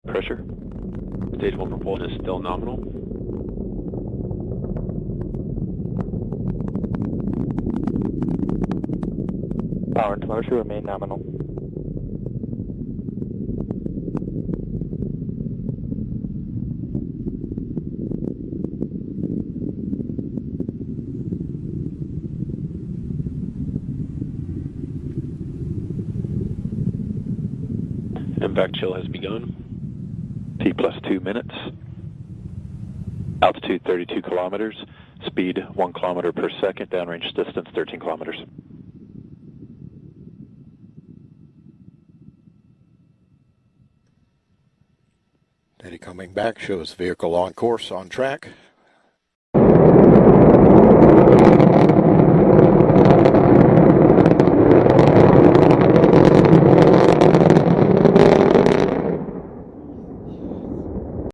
Pressure. Stage 1 propulsion is still nominal. Power and motor remain nominal. Impact chill has begun. T plus 2 minutes. Altitude 32 kilometers. Speed 1 kilometer per second. Downrange distance 13 kilometers. Data coming back shows vehicle on course, on track.